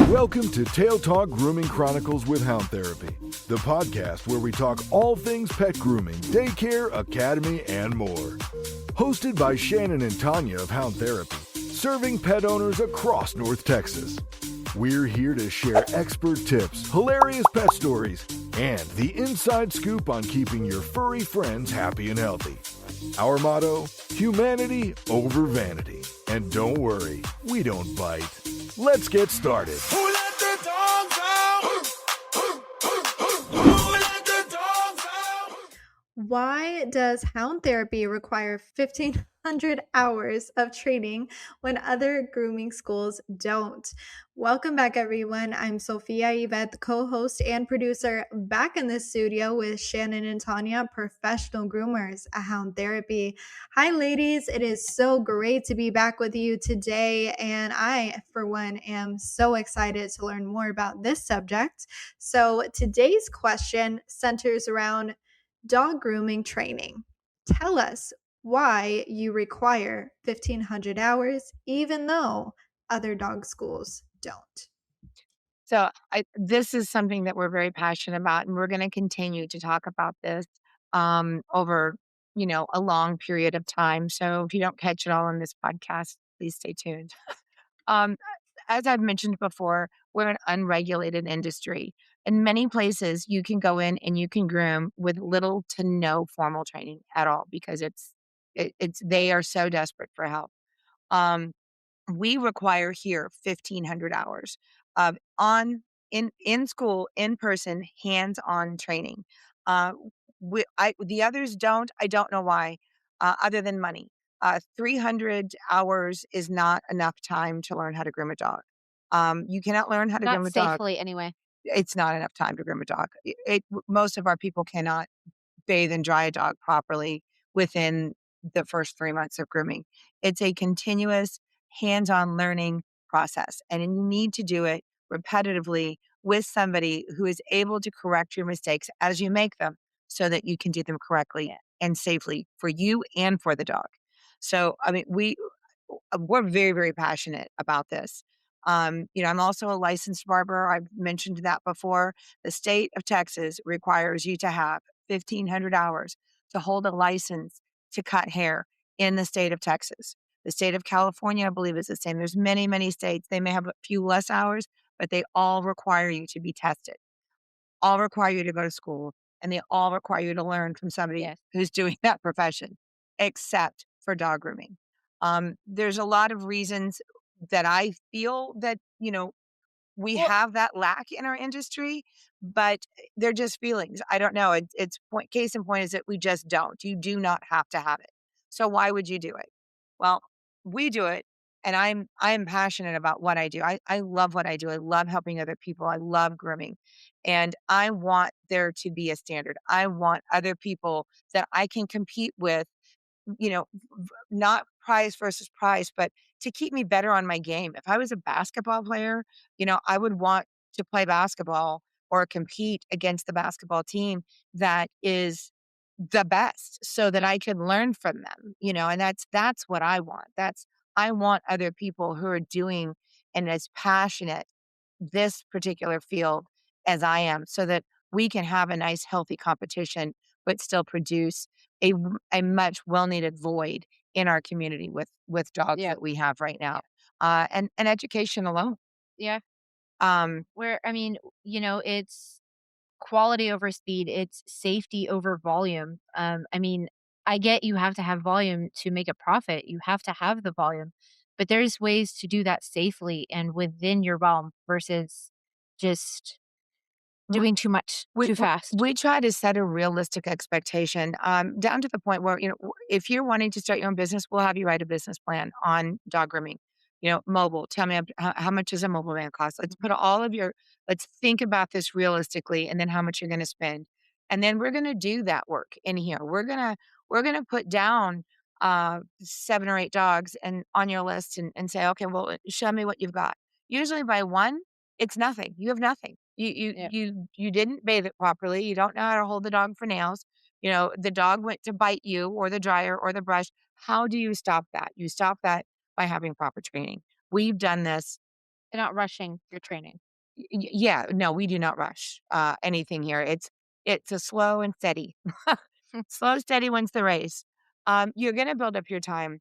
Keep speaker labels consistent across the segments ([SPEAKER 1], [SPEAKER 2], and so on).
[SPEAKER 1] Welcome to Tail Talk Grooming Chronicles with Hound Therapy, the podcast where we talk all things pet grooming, daycare, academy, and more. Hosted by Shannon and Tanya of Hound Therapy, serving pet owners across North Texas. We're here to share expert tips, hilarious pet stories, and the inside scoop on keeping your furry friends happy and healthy. Our motto, humanity over vanity. And don't worry, we don't bite. Let's get started.
[SPEAKER 2] Who let the dogs out? Who let the dogs out?
[SPEAKER 3] Why does Hound Therapy require 1,500 hours of training when other grooming schools don't? Welcome back, everyone. I'm Sophia Yvette, the co-host and producer, back in the studio with Shannon and Tanya, professional groomers at Hound Therapy. Hi, ladies. It is so great to be back with you today, and I, for one, am so excited to learn more about this subject. So today's question centers around dog grooming training. Tell us why you require 1,500 hours, even though other dog schools don't.
[SPEAKER 4] So this is something that we're very passionate about, and we're going to continue to talk about this over, a long period of time. So if you don't catch it all in this podcast, please stay tuned. Um, as I've mentioned before, we're an unregulated industry. In many places, you can go in and you can groom with little to no formal training at all because they are so desperate for help. We require here 1,500 hours of in school, in person, hands-on training. Uh, the others don't. I don't know why, other than money. 300 hours is not enough time to learn how to groom a dog. You cannot learn how to groom
[SPEAKER 5] Not
[SPEAKER 4] a dog.
[SPEAKER 5] safely, anyway.
[SPEAKER 4] It's not enough time to groom a dog. Most of our people cannot bathe and dry a dog properly within the first 3 months of grooming. It's a continuous hands-on learning process, and you need to do it repetitively with somebody who is able to correct your mistakes as you make them so that you can do them correctly and safely for you and for the dog. So, I mean, we're very, very passionate about this. I'm also a licensed barber. I've mentioned that before. The state of Texas requires you to have 1,500 hours to hold a license to cut hair in the state of Texas. The state of California, I believe, is the same. There's many, many states. They may have a few less hours, but they all require you to be tested, all require you to go to school, and they all require you to learn from somebody who's doing that profession, except for dog grooming. There's a lot of reasons that I feel that, we have that lack in our industry, but they're just feelings. I don't know. Case in point is that we just don't. You do not have to have it. So why would you do it? Well, we do it, and I'm passionate about what I do. I love what I do. I love helping other people. I love grooming, and I want there to be a standard. I want other people that I can compete with, not prize versus prize, but to keep me better on my game. If I was a basketball player, I would want to play basketball or compete against the basketball team that is the best so that I could learn from them, and that's what I want. I want other people who are doing and as passionate this particular field as I am so that we can have a nice, healthy competition, but still produce a much well-needed void in our community with dogs that we have right now. And education alone.
[SPEAKER 5] Yeah.
[SPEAKER 4] Um,
[SPEAKER 5] It's quality over speed. It's safety over volume. I get you have to have volume to make a profit. You have to have the volume, but there's ways to do that safely and within your realm versus just doing too much too fast.
[SPEAKER 4] We try to set a realistic expectation, down to the point where, if you're wanting to start your own business, we'll have you write a business plan on dog grooming. Mobile, tell me how much does a mobile van cost? Let's think about this realistically and then how much you're going to spend. And then we're going to do that work in here. We're going to put down 7 or 8 dogs and on your list and say, okay, well, show me what you've got. Usually by one, it's nothing. You have nothing. You didn't bathe it properly. You don't know how to hold the dog for nails. The dog went to bite you or the dryer or the brush. How do you stop that? You stop that by having proper training. We've done this.
[SPEAKER 5] They're not rushing your training.
[SPEAKER 4] Yeah, no, we do not rush anything here. It's a slow and steady. Slow, steady wins the race. You're going to build up your time.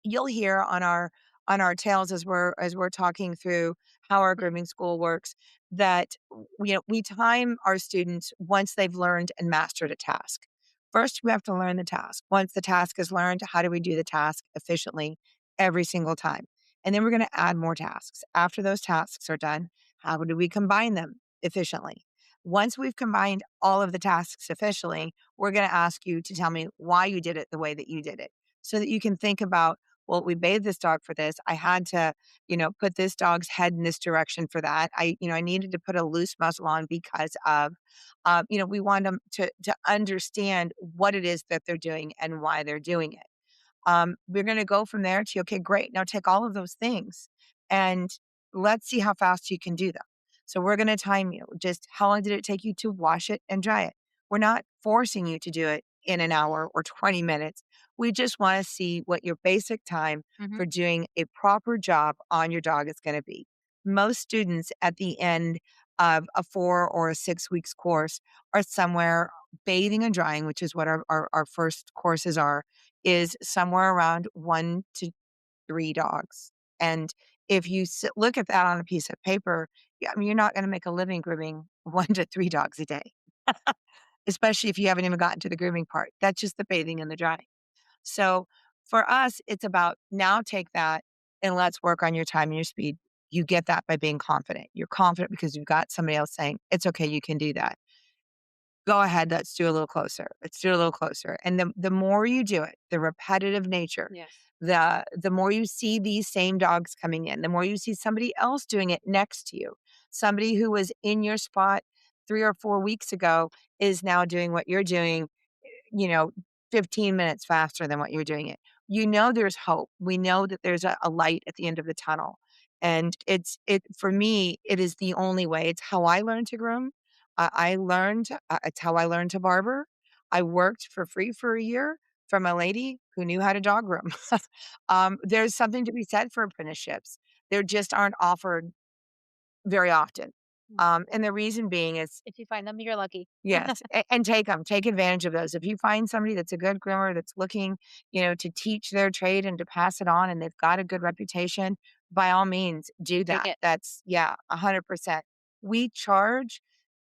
[SPEAKER 4] You'll hear on our tales as we're talking through how our grooming school works that we time our students once they've learned and mastered a task. First, we have to learn the task. Once the task is learned, how do we do the task efficiently every single time? And then we're going to add more tasks. After those tasks are done, how do we combine them efficiently? Once we've combined all of the tasks efficiently, we're going to ask you to tell me why you did it the way that you did it so that you can think about, well, we bathed this dog for this. I had to, put this dog's head in this direction for that. I needed to put a loose muzzle on because of, we want them to understand what it is that they're doing and why they're doing it. We're going to go from there to, okay, great. Now take all of those things and let's see how fast you can do them. So we're going to time you. Just how long did it take you to wash it and dry it? We're not forcing you to do it in an hour or 20 minutes. We just want to see what your basic time
[SPEAKER 5] Mhm.
[SPEAKER 4] for doing a proper job on your dog is going to be. Most students at the end of a 4 or 6 weeks course are somewhere bathing and drying, which is what our first courses are, is somewhere around 1 to 3 dogs. And if you look at that on a piece of paper, yeah, I mean, you're not going to make a living grooming 1 to 3 dogs a day, especially if you haven't even gotten to the grooming part. That's just the bathing and the drying. So for us, it's about now take that and let's work on your time and your speed. You get that by being confident. You're confident because you've got somebody else saying, it's okay, you can do that. Go ahead, let's do a little closer. Let's do a little closer. And the more you do it, the repetitive nature,
[SPEAKER 5] Yes.
[SPEAKER 4] the more you see these same dogs coming in, the more you see somebody else doing it next to you. Somebody who was in your spot 3 or 4 weeks ago is now doing what you're doing, you know, 15 minutes faster than what you're doing it. There's hope. We know that there's a light at the end of the tunnel. And for me, it is the only way. It's how I learned to groom. It's how I learned to barber. I worked for free for a year from a lady who knew how to dog groom. There's something to be said for apprenticeships. There just aren't offered very often. And the reason being is,
[SPEAKER 5] If you find them, you're lucky.
[SPEAKER 4] yes, and take advantage of those. If you find somebody that's a good groomer that's looking, to teach their trade and to pass it on and they've got a good reputation, by all means, do
[SPEAKER 5] Take
[SPEAKER 4] that.
[SPEAKER 5] it.
[SPEAKER 4] That's, yeah, 100%. We charge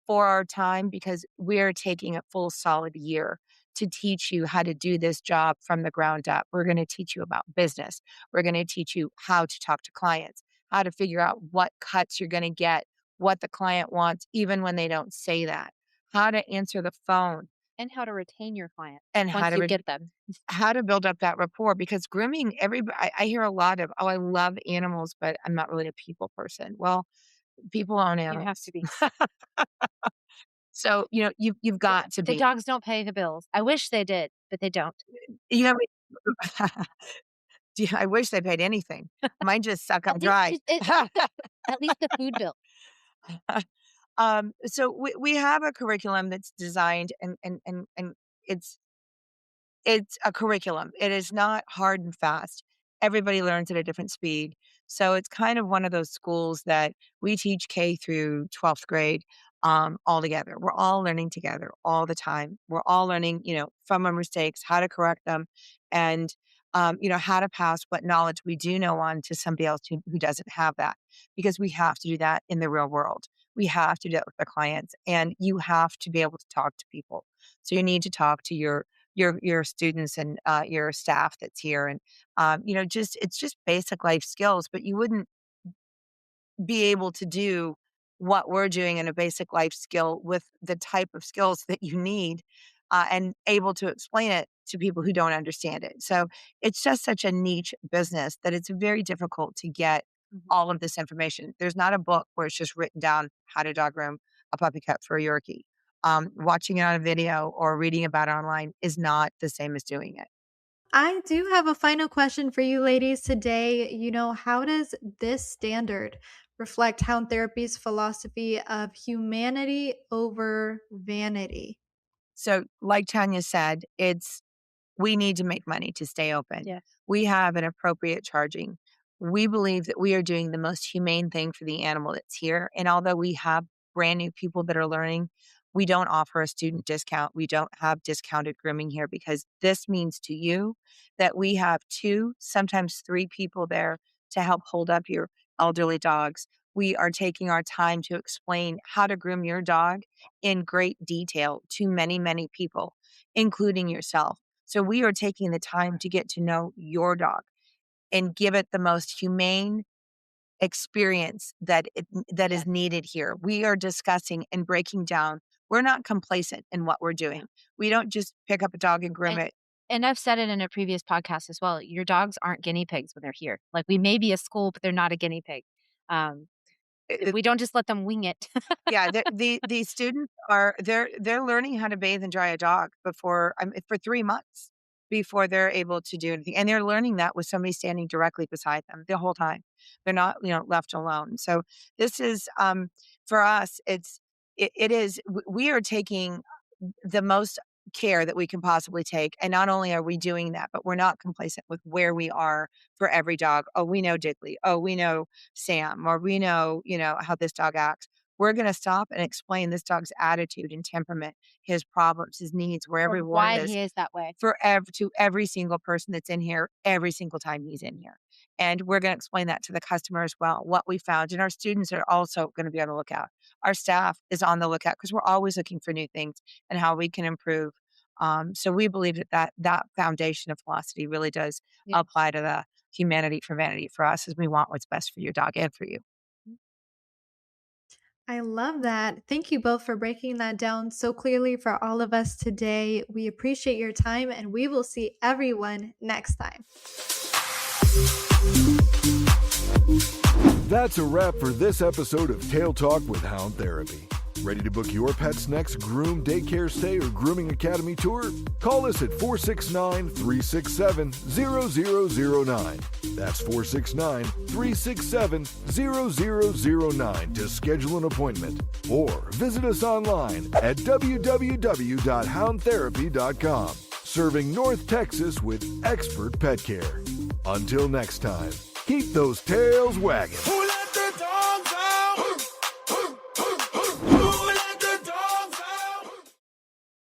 [SPEAKER 4] for our time because we're taking a full solid year to teach you how to do this job from the ground up. We're going to teach you about business. We're going to teach you how to talk to clients, how to figure out what cuts you're going to get, what the client wants, even when they don't say that, how to answer the phone,
[SPEAKER 5] And how to retain your client
[SPEAKER 4] and
[SPEAKER 5] once you get them.
[SPEAKER 4] how to build up that rapport. Because grooming, I hear a lot of, oh, I love animals, but I'm not really a people person. Well, people own
[SPEAKER 5] You have
[SPEAKER 4] animals,
[SPEAKER 5] to be.
[SPEAKER 4] so you've
[SPEAKER 5] The
[SPEAKER 4] got to
[SPEAKER 5] the
[SPEAKER 4] be.
[SPEAKER 5] dogs don't pay the bills. I wish they did, but they don't.
[SPEAKER 4] You know, I wish they paid anything. Mine just suck up
[SPEAKER 5] At least
[SPEAKER 4] dry.
[SPEAKER 5] just the food bill.
[SPEAKER 4] So we have a curriculum that's designed and it's it's a curriculum. It is not hard and fast. Everybody learns at a different speed. So it's kind of one of those schools that we teach K through 12th grade all together. We're all learning together all the time. We're all learning, from our mistakes, how to correct them, and how to pass what knowledge we do know on to somebody else who doesn't have that. Because we have to do that in the real world. We have to do that with our clients, and you have to be able to talk to people. So you need to talk to your students and your staff that's here, and it's just basic life skills. But you wouldn't be able to do what we're doing in a basic life skill with the type of skills that you need, and able to explain it to people who don't understand it. So it's just such a niche business that it's very difficult to get
[SPEAKER 5] Mhm.
[SPEAKER 4] all of this information. There's not a book where it's just written down how to dog groom a puppy cut for a Yorkie. Watching it on a video or reading about it online is not the same as doing it.
[SPEAKER 3] I do have a final question for you ladies today. How does this standard reflect Hound Therapy's philosophy of humanity over vanity?
[SPEAKER 4] So, like Tanya said, we need to make money to stay open.
[SPEAKER 5] Yes.
[SPEAKER 4] We have an appropriate charging. We believe that we are doing the most humane thing for the animal that's here. And although we have brand new people that are learning, we don't offer a student discount. We don't have discounted grooming here because this means to you that we have 2, sometimes 3 people there to help hold up your elderly dogs. We are taking our time to explain how to groom your dog in great detail to many, many people, including yourself. So we are taking the time to get to know your dog and give it the most humane experience that is needed here. We are discussing and breaking down. We're not complacent in what we're doing. We don't just pick up a dog and groom
[SPEAKER 5] And
[SPEAKER 4] it.
[SPEAKER 5] and I've said it in a previous podcast as well. Your dogs aren't guinea pigs when they're here. Like, we may be a school, but they're not a guinea pig. Um,
[SPEAKER 4] Uh,
[SPEAKER 5] we don't just let them wing it.
[SPEAKER 4] Yeah, the students are they're learning how to bathe and dry a dog for 3 months before they're able to do anything, and they're learning that with somebody standing directly beside them the whole time. They're not, left alone. So this is, for us, it is we are taking the most care that we can possibly take. And not only are we doing that, but we're not complacent with where we are for every dog. Oh, we know Digley. Oh, we know Sam, or we know, how this dog acts. We're going to stop and explain this dog's attitude and temperament, his problems, his needs, wherever
[SPEAKER 5] Or
[SPEAKER 4] he
[SPEAKER 5] why
[SPEAKER 4] is
[SPEAKER 5] he is that way.
[SPEAKER 4] to every single person that's in here, every single time he's in here. And we're going to explain that to the customer as well, what we found. And our students are also going to be on the lookout. Our staff is on the lookout because we're always looking for new things and how we can improve. So we believe that foundation of philosophy really does
[SPEAKER 5] Yeah.
[SPEAKER 4] apply to the humanity for vanity for us, as we want what's best for your dog and for you.
[SPEAKER 3] I love that. Thank you both for breaking that down so clearly for all of us today. We appreciate your time and we will see everyone next time.
[SPEAKER 1] That's a wrap for this episode of Tail Talk with Hound Therapy. Ready to book your pet's next groom, daycare stay, or grooming academy tour? Call us at 469-367-0009. That's 469-367-0009 to schedule an appointment. Or visit us online at www.houndtherapy.com. Serving North Texas with expert pet care. Until next time, keep those tails wagging.